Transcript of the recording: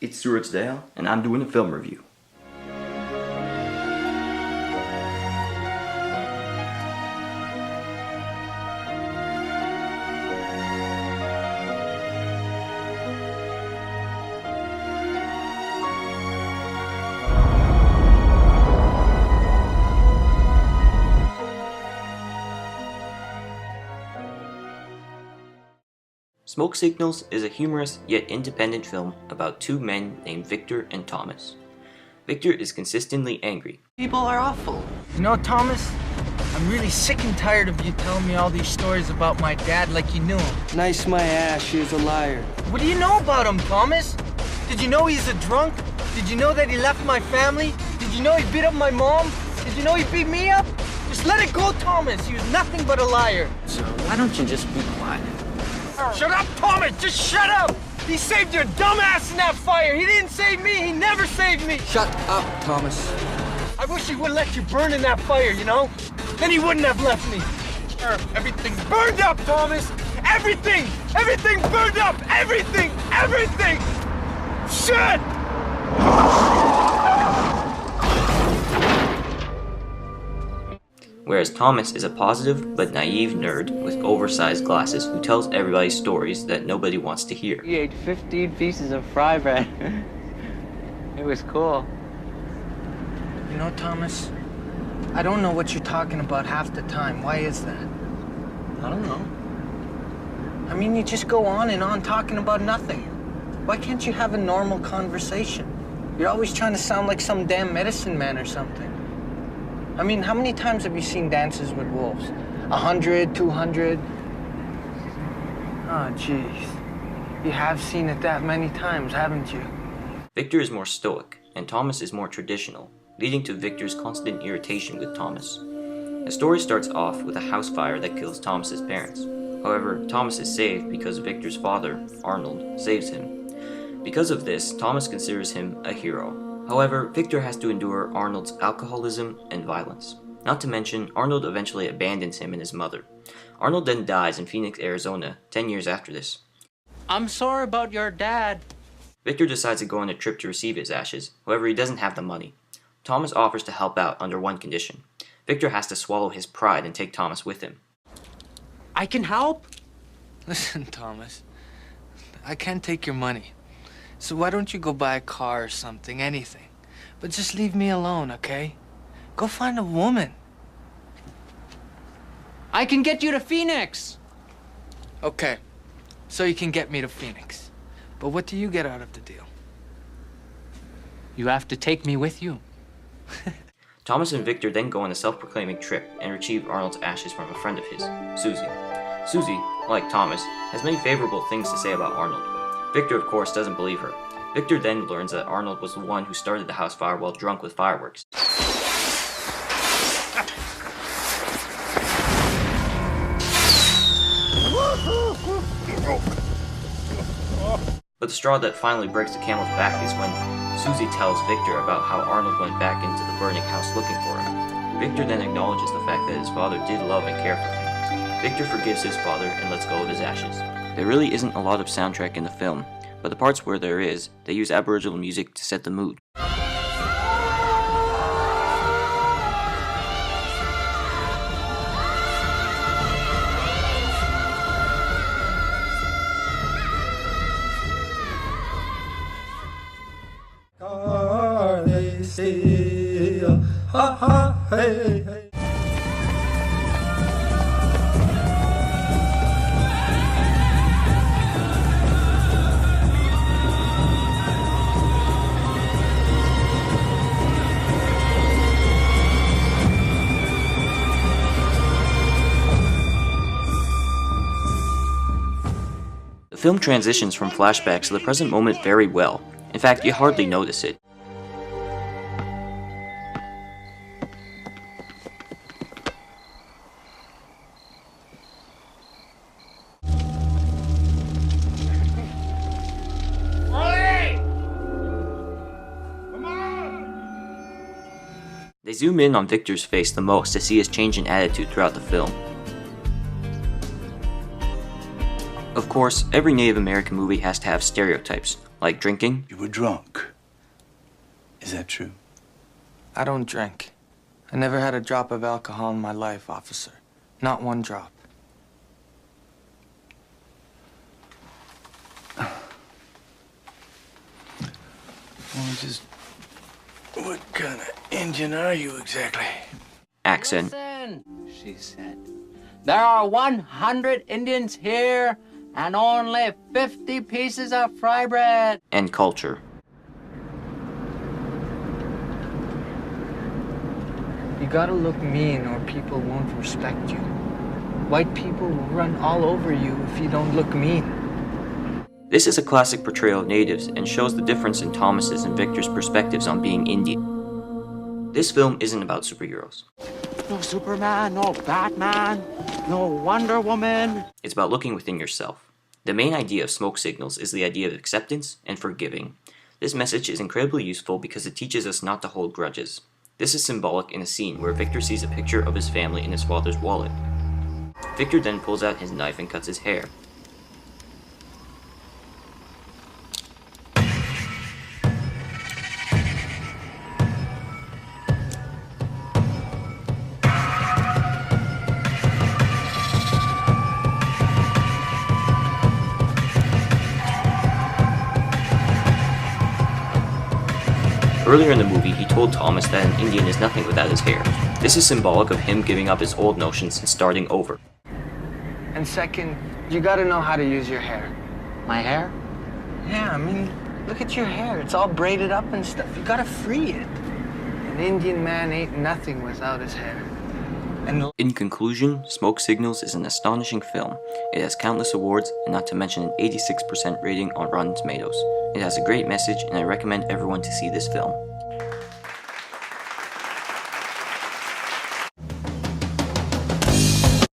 it's Stuart Dale, and I'm doing a film review. Smoke Signals is a humorous yet independent film about two men named Victor and Thomas. Victor is consistently angry. People are awful. You know, Thomas, I'm really sick and tired of you telling me all these stories about my dad like you knew him. Nice my ass, she is a liar. What do you know about him, Thomas? Did you know he's a drunk? Did you know that he left my family? Did you know he beat up my mom? Did you know he beat me up? Just let it go, Thomas. He was nothing but a liar. So why don't you just be quiet? Shut up, Thomas! Just shut up! He saved your dumb ass in that fire! He didn't save me! He never saved me! Shut up, Thomas. I wish he would let you burn in that fire, you know? Then he wouldn't have left me. Everything's burned up, Thomas! Everything! Everything burned up! Everything! Everything! Shit! Whereas Thomas is a positive but naive nerd with oversized glasses who tells everybody stories that nobody wants to hear. He ate 15 pieces of fry bread. It was cool. You know, Thomas, I don't know what you're talking about half the time. Why is that? I don't know. I mean, you just go on and on talking about nothing. Why can't you have a normal conversation? You're always trying to sound like some damn medicine man or something. I mean, how many times have you seen Dances with Wolves? 100, 200? Oh, jeez. You have seen it that many times, haven't you? Victor is more stoic, and Thomas is more traditional, leading to Victor's constant irritation with Thomas. The story starts off with a house fire that kills Thomas's parents. However, Thomas is saved because Victor's father, Arnold, saves him. Because of this, Thomas considers him a hero. However, Victor has to endure Arnold's alcoholism and violence. Not to mention, Arnold eventually abandons him and his mother. Arnold then dies in Phoenix, Arizona, 10 years after this. I'm sorry about your dad. Victor decides to go on a trip to receive his ashes, however he doesn't have the money. Thomas offers to help out under one condition. Victor has to swallow his pride and take Thomas with him. I can help. Listen, Thomas, I can't take your money. So why don't you go buy a car or something, anything. But just leave me alone, okay? Go find a woman. I can get you to Phoenix. Okay, so you can get me to Phoenix. But what do you get out of the deal? You have to take me with you. Thomas and Victor then go on a self-proclaiming trip and retrieve Arnold's ashes from a friend of his, Susie. Susie, like Thomas, has many favorable things to say about Arnold. Victor, of course, doesn't believe her. Victor then learns that Arnold was the one who started the house fire while drunk with fireworks. But the straw that finally breaks the camel's back is when Susie tells Victor about how Arnold went back into the burning house looking for him. Victor then acknowledges the fact that his father did love and care for him. Victor forgives his father and lets go of his ashes. There really isn't a lot of soundtrack in the film, but the parts where there is, they use Aboriginal music to set the mood. The film transitions from flashbacks to the present moment very well. In fact, you hardly notice it. They zoom in on Victor's face the most to see his change in attitude throughout the film. Of course, every Native American movie has to have stereotypes, like drinking. You were drunk. Is that true? I don't drink. I never had a drop of alcohol in my life, officer. Not one drop. What kind of Indian are you exactly? Accent. Listen, she said. There are 100 Indians here and only 50 pieces of fry bread. And culture. You gotta look mean or people won't respect you. White people will run all over you if you don't look mean. This is a classic portrayal of natives and shows the difference in Thomas's and Victor's perspectives on being Indian. This film isn't about superheroes. No Superman, no Batman, no Wonder Woman. It's about looking within yourself. The main idea of Smoke Signals is the idea of acceptance and forgiving. This message is incredibly useful because it teaches us not to hold grudges. This is symbolic in a scene where Victor sees a picture of his family in his father's wallet. Victor then pulls out his knife and cuts his hair. Earlier in the movie, he told Thomas that an Indian is nothing without his hair. This is symbolic of him giving up his old notions and starting over. And second, you gotta know how to use your hair. My hair? Yeah, I mean, look at your hair. It's all braided up and stuff. You gotta free it. An Indian man ain't nothing without his hair. And In conclusion, Smoke Signals is an astonishing film. It has countless awards, and not to mention an 86% rating on Rotten Tomatoes. It has a great message, and I recommend everyone to see this film.